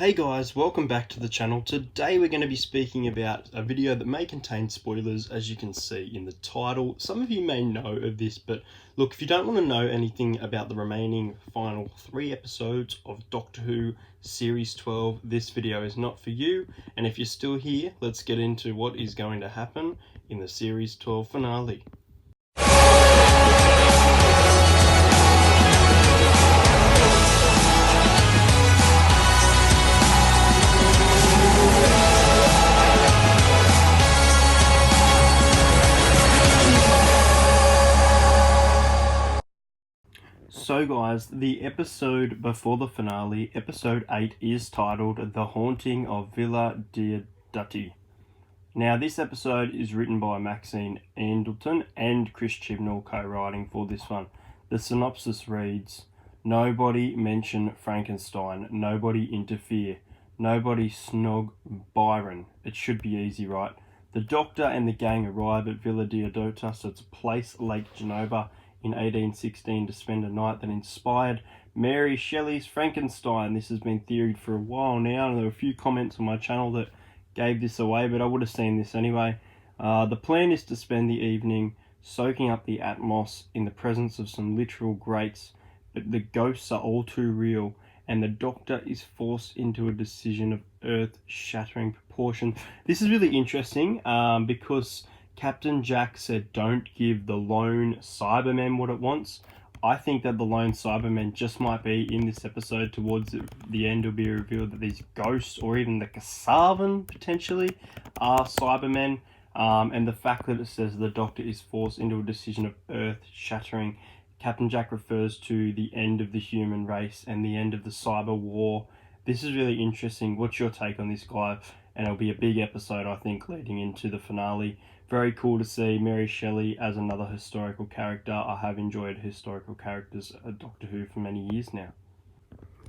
Hey guys, welcome back to the channel. Today we're going to be speaking about a video that may contain spoilers, as you can see in the title. Some of you may know of this, but look, if you don't want to know anything about the remaining final 3 episodes of Doctor Who Series 12, this video is not for you. And if you're still here, let's get into what is going to happen in the Series 12 finale. So guys, the episode before the finale, episode 8, is titled The Haunting of Villa Diodati. Now this episode is written by Maxine Andleton and Chris Chibnall co-writing for this one. The synopsis reads, "Nobody mention Frankenstein, nobody interfere, nobody snog Byron. It should be easy, right? The Doctor and the gang arrive at Villa Diodati, so it's a place Lake Genova, in 1816 to spend a night that inspired Mary Shelley's Frankenstein." This has been theoried for a while now, and there were a few comments on my channel that gave this away, but I would have seen this anyway. The plan is to spend the evening soaking up the atmos in the presence of some literal greats, but the ghosts are all too real, and the Doctor is forced into a decision of earth-shattering proportion. This is really interesting because Captain Jack said don't give the lone Cyberman what it wants. I think that the lone Cyberman just might be in this episode. Towards the end it'll be revealed that these ghosts, or even the Cybermen potentially, are Cybermen. And the fact that it says the Doctor is forced into a decision of earth-shattering, Captain Jack refers to the end of the human race and the end of the cyber war. This is really interesting. What's your take on this, guy? And it'll be a big episode, I think, leading into the finale. Very cool to see Mary Shelley as another historical character. I have enjoyed historical characters at Doctor Who for many years now.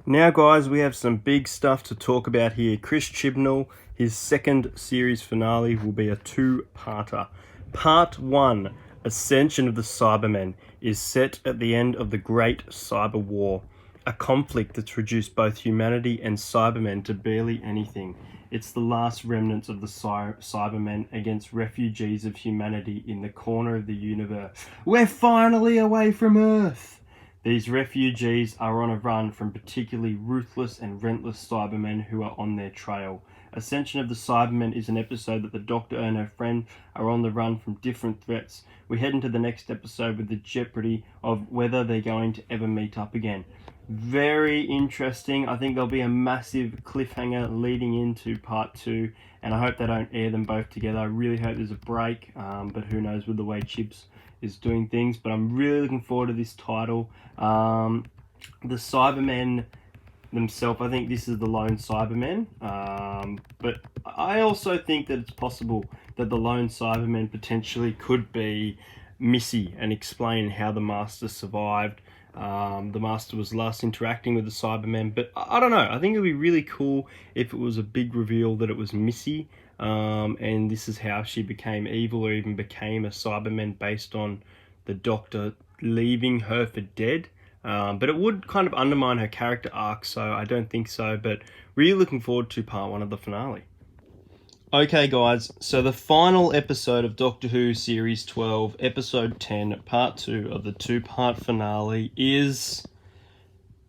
Now guys, we have some big stuff to talk about here. Chris Chibnall, his second series finale will be a 2-parter. Part 1, Ascension of the Cybermen, is set at the end of the Great Cyber War, a conflict that's reduced both humanity and Cybermen to barely anything. It's the last remnants of the Cybermen against refugees of humanity in the corner of the universe. We're finally away from Earth! These refugees are on a run from particularly ruthless and relentless Cybermen who are on their trail. Ascension of the Cybermen is an episode that the Doctor and her friend are on the run from different threats. We head into the next episode with the jeopardy of whether they're going to ever meet up again. Very interesting. I think there'll be a massive cliffhanger leading into part 2, and I hope they don't air them both together. I really hope there's a break, but who knows with the way Chips is doing things. But I'm really looking forward to this title. The Cybermen themselves, I think this is the lone Cybermen, but I also think that it's possible that the lone Cybermen potentially could be Missy and explain how the Master survived. The Master was last interacting with the Cybermen, but I don't know. I think it would be really cool if it was a big reveal that it was Missy, and this is how she became evil, or even became a Cyberman based on the Doctor leaving her for dead. But it would kind of undermine her character arc, so I don't think so. But really looking forward to part 1 of the finale. Okay guys, so the final episode of Doctor Who Series 12, Episode 10, Part 2 of the 2-part finale is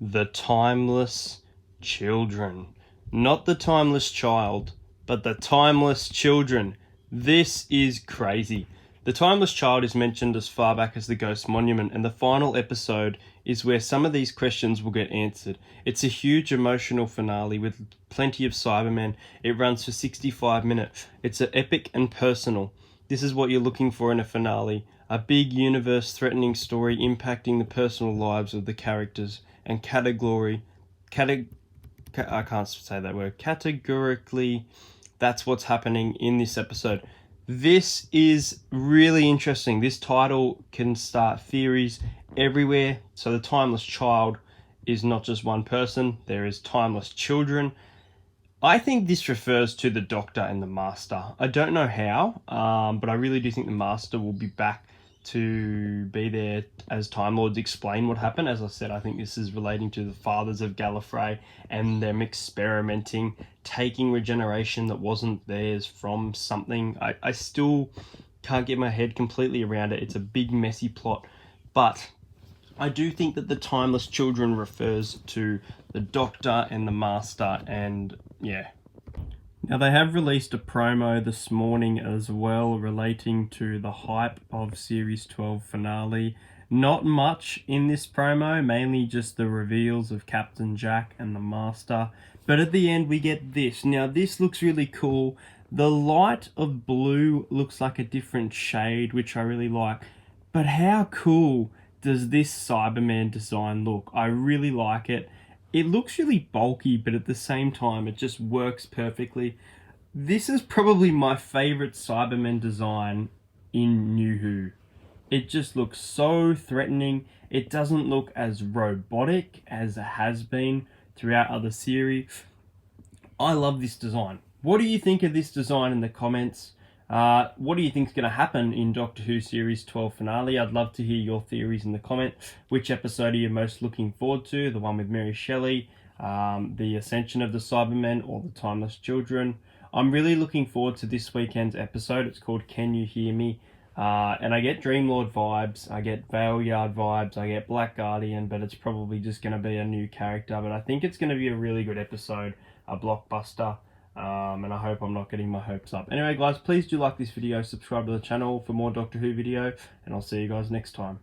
The Timeless Children. Not the Timeless Child, but the Timeless Children. This is crazy. The Timeless Child is mentioned as far back as the Ghost Monument, and the final episode is where some of these questions will get answered. It's a huge emotional finale with plenty of Cybermen. It runs for 65 minutes. It's an epic and personal. This is what you're looking for in a finale. A big universe-threatening story impacting the personal lives of the characters, and categorically, that's what's happening in this episode. This is really interesting. This title can start theories everywhere. So the Timeless Child is not just one person. There is Timeless Children. I think this refers to the Doctor and the Master. I don't know how, but I really do think the Master will be back to be there as Time Lords explain what happened. As I said, I think this is relating to the fathers of Gallifrey and them experimenting, taking regeneration that wasn't theirs from something. I still can't get my head completely around it. It's a big, messy plot. But I do think that the Timeless Children refers to the Doctor and the Master, and yeah. Now, they have released a promo this morning as well relating to the hype of Series 12 finale. Not much in this promo, mainly just the reveals of Captain Jack and the Master. But at the end, we get this. Now, this looks really cool. The light of blue looks like a different shade, which I really like. But how cool does this Cyberman design look? I really like it. It looks really bulky, but at the same time, it just works perfectly. This is probably my favorite Cyberman design in New Who. It just looks so threatening. It doesn't look as robotic as it has been throughout other series. I love this design. What do you think of this design in the comments? What do you think is going to happen in Doctor Who Series 12 finale? I'd love to hear your theories in the comments. Which episode are you most looking forward to? The one with Mary Shelley, the Ascension of the Cybermen, or the Timeless Children? I'm really looking forward to this weekend's episode. It's called Can You Hear Me? And I get Dreamlord vibes, I get Valeyard vibes, I get Black Guardian, but it's probably just going to be a new character. But I think it's going to be a really good episode, a blockbuster. And I hope I'm not getting my hopes up. Anyway guys, please do like this video, subscribe to the channel for more Doctor Who video, and I'll see you guys next time.